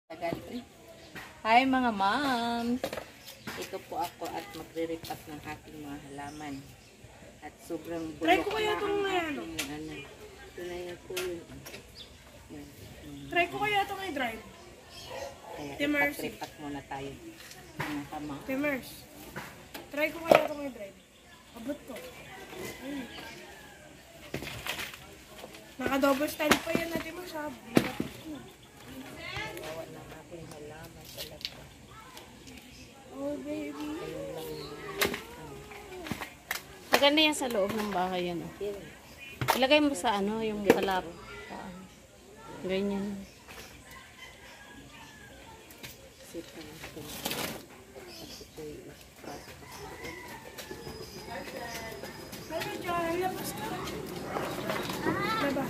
Hi mga moms! Ito po ako at magre-repack ng ating mga halaman. At sobrang bulok ko kaya na itong ang ano? ating ano. Tunayan ko yun. Try ko kaya itong i-drive. Kaya Timers. repack muna tayo. Mga kama. Timers. Try ko kaya itong i-drive. Abot ko. Ayun. Naka-double style pa yan na Timers. Bawa ng ating halaman talaga. Oh baby. Maganda yan sa loob ng bahay yan. Ilagay mo sa ano, yung kalap. Ganyan. Sita natin. At ito'y ispat. Pero dyan, labas ka. Diba?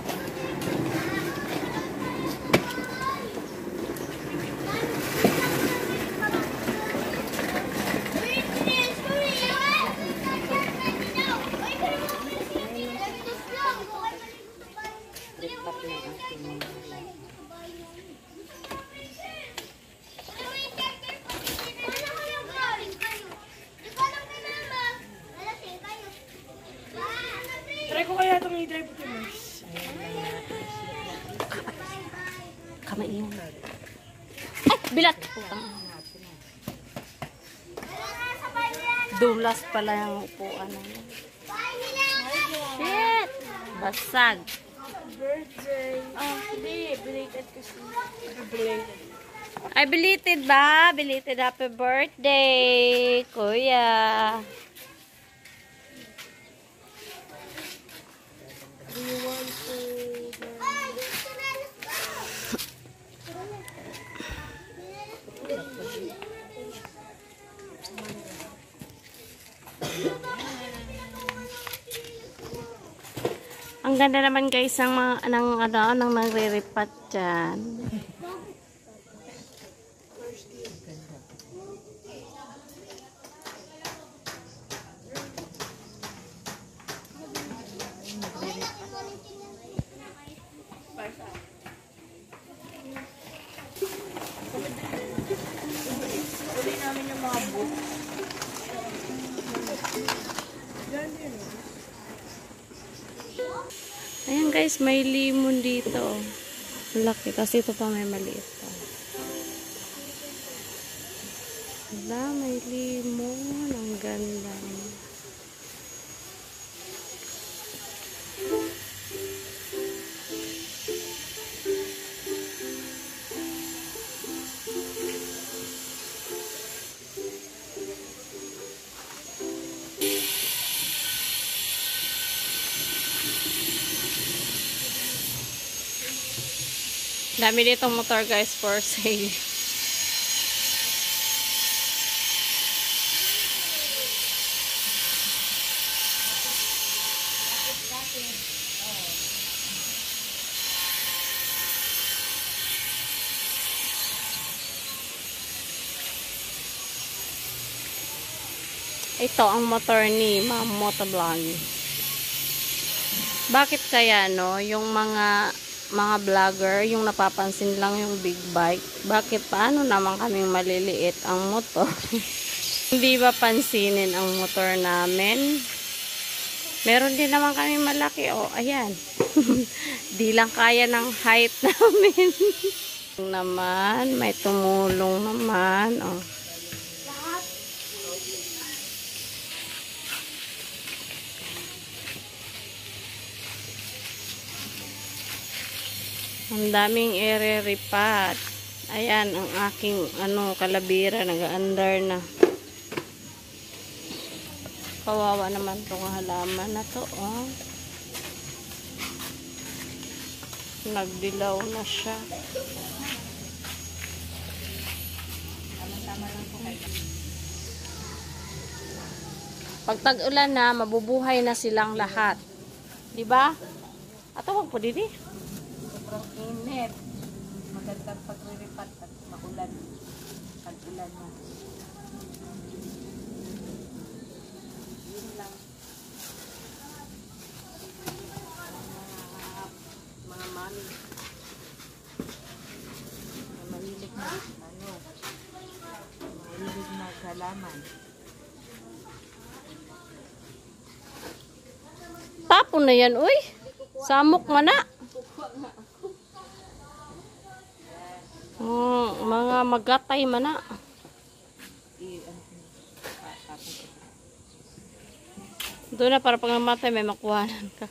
Repack ng ating mga halaman. Try ko kaya itong i-drive Timers. Kamay yun. Ay! Bilat! Putang. Dulas pala yung upuan na yun. Shit! Basag. Birthday. Ah, hindi. Belated kasi. Belated. Ay, belated ba? Belated happy birthday, kuya. Do you want to... Ang ganda naman guys ng mga ng nagre-repat diyan. Uli namin yung mga book. Ayan guys, may limon dito. Laki kasi ito pa may maliit pa. Wala, may limon. Ang ganda. Dami ditong motor guys for sale. Ito ang motor ni Ma'am Motovlog. Bakit kaya no, yung mga vlogger, yung napapansin lang yung big bike. Bakit paano naman kaming maliliit ang motor? Hindi ba pansinin ang motor namin? Meron din naman kami malaki. Oh, ayan. Di lang kaya ng height namin. Naman, may tumulong naman. Oh. Ang daming ere-repat. Ayan, ang aking kalabira, nag-under na. Kawawa naman tong halaman na to, oh. Nagdilaw na siya. Pag tag-ulan na, mabubuhay na silang lahat. 'Di ba? Ato wag po didi. Sobrang init. Magandang pagre-repack at makulan. Pag-ulan na. Yun lang. Mga mami. Mahilig na halaman. Tapon na yan, uy. Samok man na. Mga magatay man na. Doon na para pag namatay may makuhanan ka.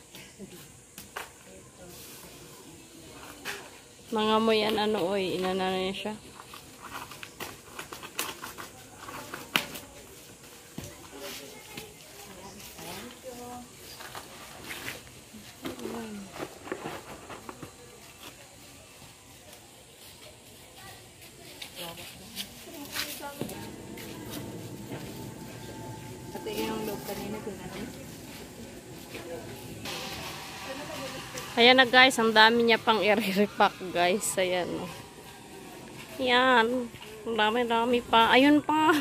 Mga mo yan ano, uy. Inanana niya siya. Ito yung loob kanina natin. Ayan na guys, ang dami niya pang i-repack guys. Ayan. Yan. Ang dami pa. Ayun pa.